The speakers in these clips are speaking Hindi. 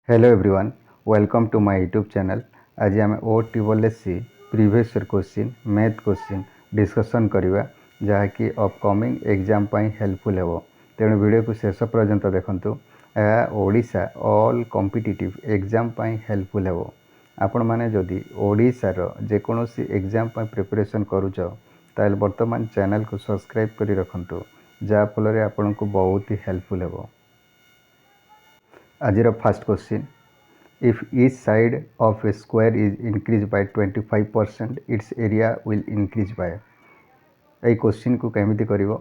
Hello everyone, welcome to my YouTube channel. आज आम OTSC previous year question math question discussion करवा जहाँकि अपकमिंग एग्जाम पाई हेल्पफुल हेबो। तेणु वीडियो को शेष पर्यंत देखंतु। ओडिशा ऑल कॉम्पिटिटिव एग्जाम पाई हेल्पफुल हेबो। आपण माने जदि ओडिशार जेकोसी एग्जाम पाई प्रिपरेशन करूछ ताल वर्तमान चैनल को सब्सक्राइब करी रखंतु, जहाँ फल आपन को बहुत ही हेल्पफुल हेबो। आज first question, if each side of a square is increased by 25%, its area will increase by। এই क्वेश्चन को केमिति करिवो?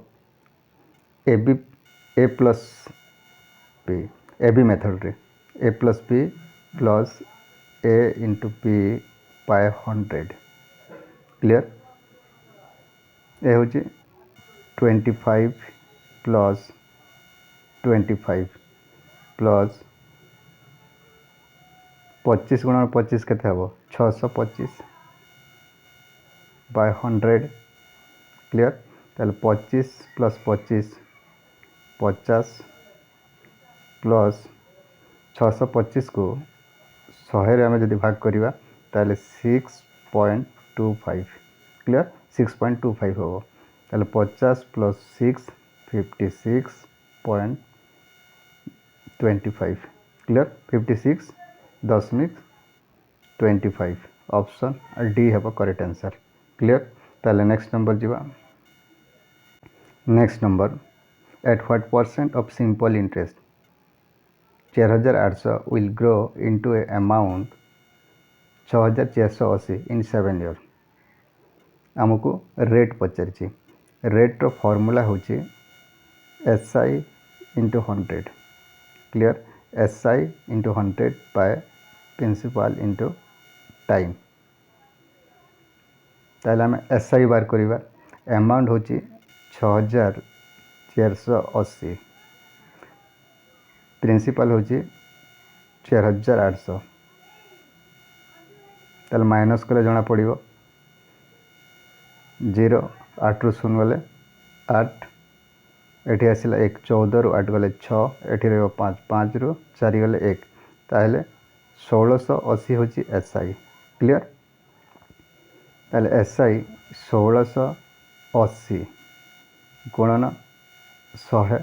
A plus B A B method रे A plus B plus A into B by 100 clear. ए हूँ 25 प्लस 25 प्लस 25 गुणा 25 के 625 बाय 100 क्लियर। ताल 25 प्लस 25 50 प्लस 625 को 100 आम जब भाग करवा ताल 6.25 क्लियर 6.25 हम। ताल 50 प्लस 6 56.25 क्लियर 56.25 ऑप्शन डी है करेक्ट आंसर क्लियर। ताले नेक्स्ट नंबर जीवा। Next number, at what percent of simple interest 4800 will grow into a amount 6480 in 7 year. आमको रेट पचारि। रेट रो फॉर्मूला हूँ SI into 100 clear SI into 100 by principal into time. ताहले आम SI बार करिबा। अमाउंट हूँ 6480 प्रिंसिपल हूँ 4800 ताहले माइनस कले जना पड़िबो 0 8 रु 0 गले 8 एठी आसिला 1 14 रु 8 गले 6 एठी रहबो 5 5 रु 4 गले 1 ताहले 1680 हूँ SI क्लियर। ताहले SI 1680 गुणन 100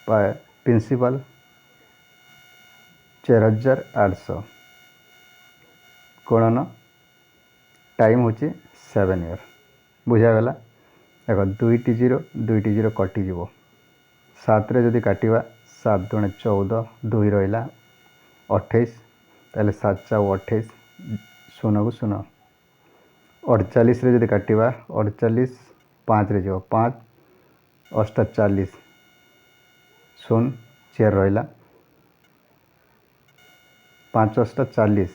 बाय प्रिंसिपल 4800 गुणन टाइम हूँ 7 ईयर। बुझागला देख 2टी 0 कटिज 7 रे जदि काटिबा 7 दुणे 14 2 रहा 28 ताहले 7 4 28 0 को 0 48 रे जदि काटिबा 48 5 रे जो 5 8 40 0 4 रहा 5 8 40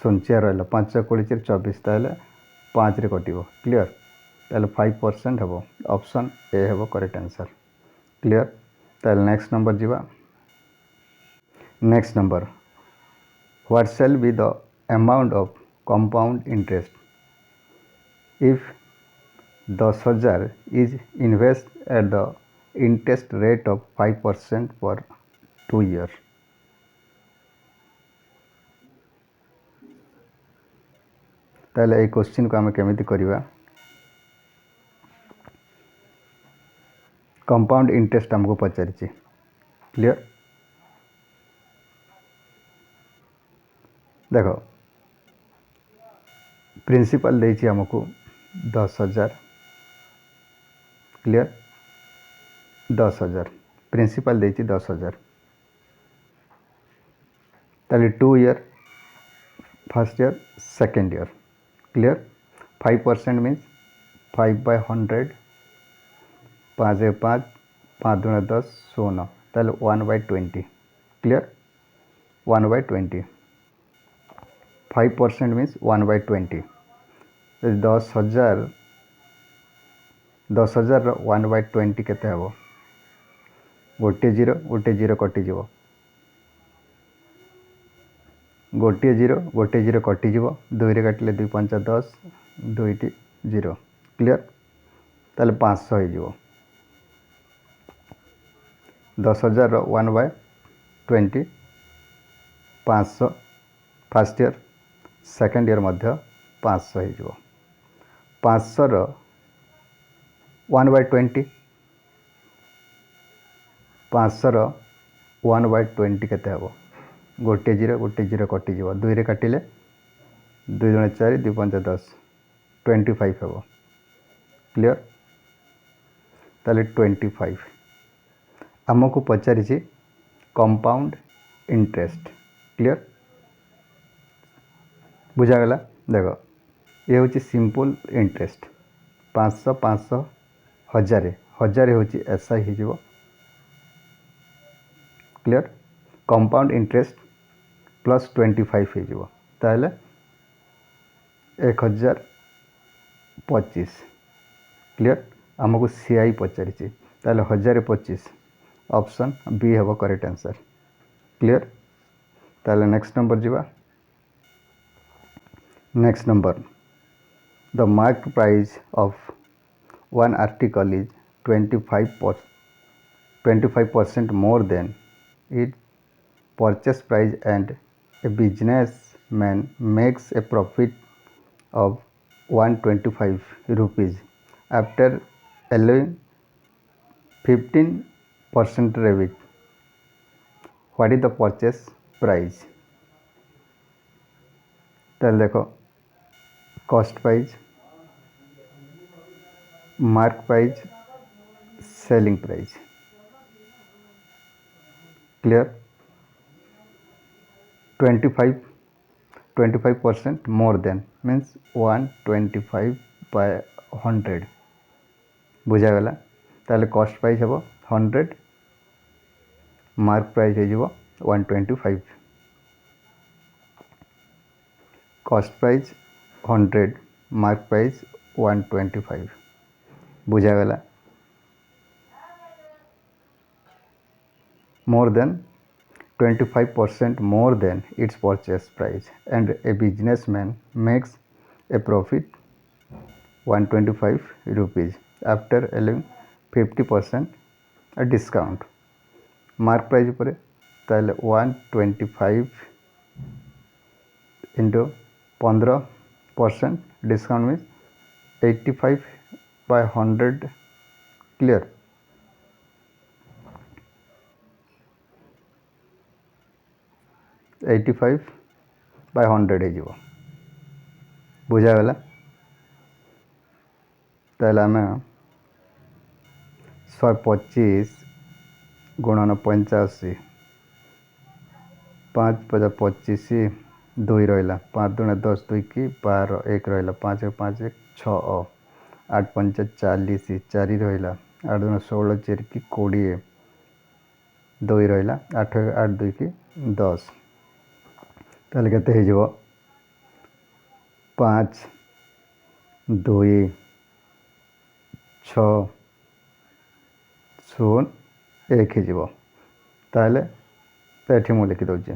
0 4 रहा 5 20 24 ताहले 5 रे कटिबो क्लियर। ताहले 5% हेबो ऑप्शन ए हेबो करेक्ट आंसर क्लियर। ताहले नेक्स्ट नंबर जीवा। Next number, what shall be the amount of compound interest if 10,000 is invest at the interest rate of 5% for 2 years। ताहले ये क्वेश्चन को आम केमिति करिवा? कंपाउंड इंटरेस्ट हमको पचारि क्लियर। देखो प्रिंसिपल देछि हमको 10,000 क्लियर 10,000 प्रिंसिपल देछि 10,000 ताले 2 year first year second year clear 5% means 5/100 5 5 5 दुणे 10 16 ताले 1/20 क्लियर 1/20 5% मीन्स 1/20 10,000 1/20 केते हेबो गोटे 0 कटिज गोटे 0 कटिज 2 रे काटिले 2 5 10 2टी 0 क्लियर ताले 500 हो 10,000 1/20 500 फर्स्ट ईयर सेकेंड ईयर मध्य 500 हो 500 1/20 500 1/20 केते हम गोटे जीरो कटिज 2 रे काटिले 2 दूने 4 2 5 10 25 हम क्लियर ताले 25 आमको पचारि कंपाउंड इंटरेस्ट क्लियर बुझागला देख ये हूँ सिंपल इंटरेस्ट 500 500 1000 1000 हूँ SI हो क्लियर कंपाउंड इंटरेस्ट प्लस 25 हो ताहले 1025 क्लियर आमको CI पचारि ताहले 1025 ऑप्शन बी हम करेक्ट आंसर क्लियर ताहले नेक्स्ट नंबर जीवा next number the market price of one article is 25% more than its purchase price and a businessman makes a profit of 125 rupees after allowing 15% rebate. What is the purchase price? ताहले देखो cost price mark price selling price clear 25% more than means 125/100 बुझागला ताहले कॉस्ट प्राइस हम 100 मार्क प्राइस हो 125 कॉस्ट प्राइस 100 मार्क प्राइस 125 बुझागला more than 25% more than its purchase price and a businessman makes a profit 125 rupees after allowing 50% a discount mark price पर ताले 125 into 15% discount means 85/100 clear 85/100 हो बुझागला ताहले आम 125 गुणन 85 5 × 25 2 रहा 5 दूने 10 2 की 12 1 रहा 5 5 1 6 8 5 40 4 रहा 8 दूने 16 4 की 20 2 रहा 8 8 2 की 10 ताहले केते हो 5 2 6 0 1 हो ताहले एठी मु लिखि दउछि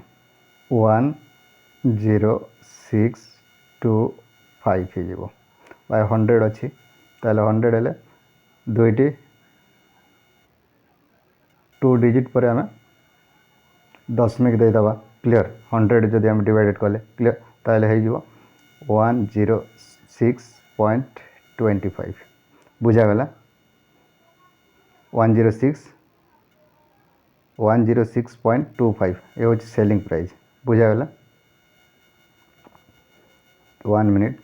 10625 हो बाय 100 अच्छी ताहले 100 हेले दुईटी 2 डिजिट पर आम दशमिक देदबा क्लियर 100 जदि आम डिवाइडेड कले क्लियर ताहले हो 106.25 बुझागला 106.25 ये हूँ सेलिंग प्राइस बुझागला 1 मिनिट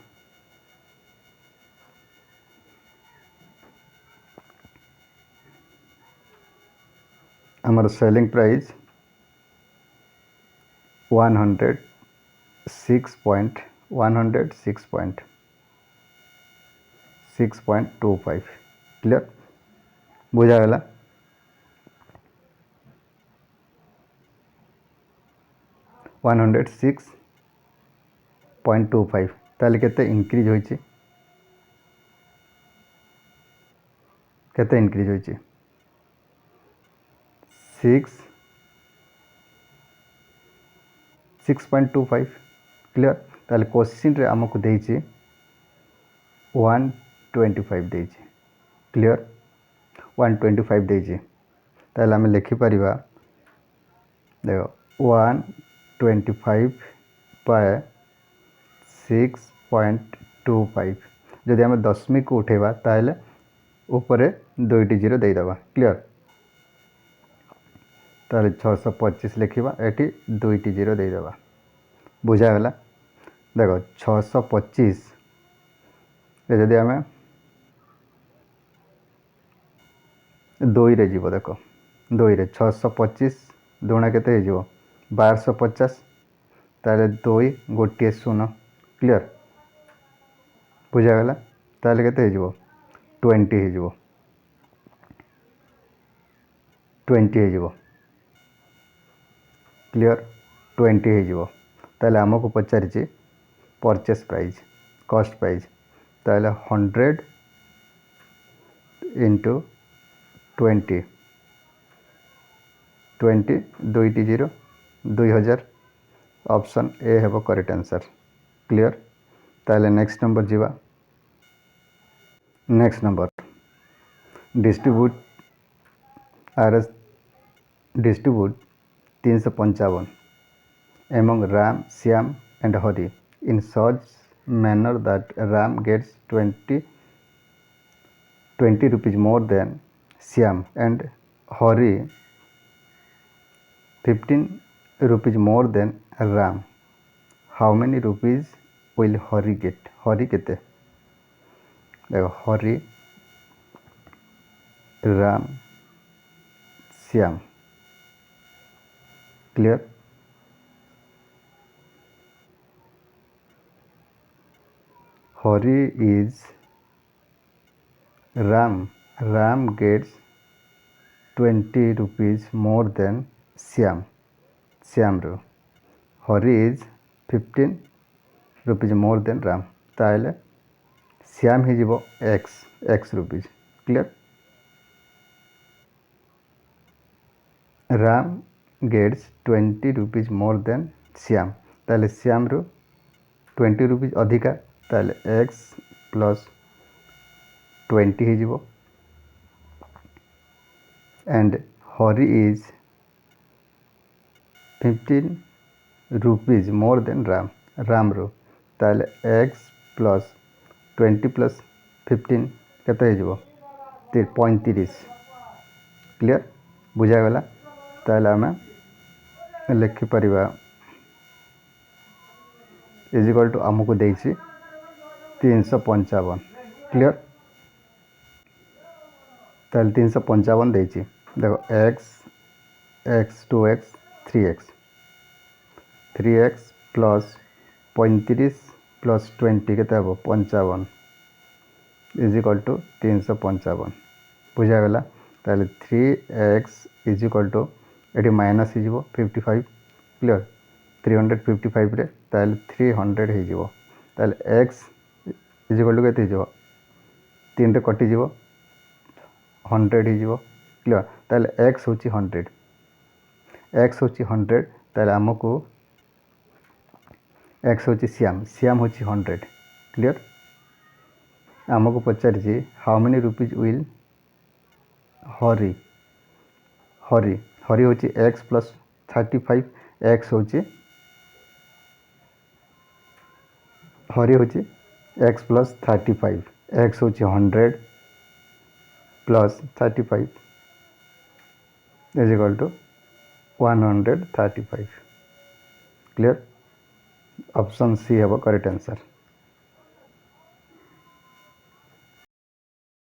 आमर सेलिंग प्राइस 106.625 क्लियर बुझागला 106.25 ताले केते इंक्रीज होइछि केते इंक्रीज होइछि 6.25 क्लियर ताले क्वेश्चन रे हमको देछि 125 देछि क्लियर 125 देछि ताले हम लिखि परिबा देखो 1 25/6.25 जदि आम दशमिक को उठेबा ताहले ऊपर दुईटी जीरो देदेबा क्लियर ताहले 625 लिखा ये दुईटी जीरो देदेबा बुझागला देख 625 जदि आम दुई रे जीव देख दुई रे 625 दुणा केते हो 1250 ताले दुई गोटे शून्य क्लियर बुझागला ताले केते हो 20 हो 20 हो क्लियर 20 हो ताले आमको पचारि परचेस प्राइस कॉस्ट प्राइस ताले 100 इंटू 20 दुईटी जीरो 2000 ऑप्शन ए है करेक्ट आंसर क्लियर ताले नेक्स्ट नंबर जीवा next number distribute RS distribute 355 among Ram, Shyam and Hari in such manner that Ram gets 20 rupees more than Shyam and Hari 15 rupees more than Ram. How many rupees will Hari get? Hari केते देखो Hari Ram Shyam clear Hari is Ram gets 20 rupees more than Shyam row Hari is 15 rupees more than Ram ताले Shyam ही जीवो x rupees clear Ram gets 20 rupees more than Shyam ताले Shyam रो 20 rupees अधिका ताले x plus 20 ही जीवो and Hari is 15 rupees more than Ram रो ताले x plus 20 plus 15 केते ही जीवो 35 क्लियर बुझागला ताले आमे लिखि परिबा इज इक्वल टू आमको देछि 355 क्लियर ताले 355 देछि देखो x 2x 3x plus 35 plus 20 केते हबो 55 इज इक्वल टू 355 बुझागला ताले 3x is equal to eighty minus ही जीवो 55 क्लियर 355 रे ताले 300 ही जीवो ताले x इज इक्वल टू केते ही जीवो 3 रे कटि जीवो 100 ही जीवो क्लियर ताले x होची 100 ताले हमको x होची श्याम होची 100 क्लियर हमको पचारि हाउ मेनी रुपीज विल हरी होची x प्लस 35 x होची हरी होची x प्लस 35 x होची 100 plus 35 is equal to 135 clear option C है करेक्ट आंसर।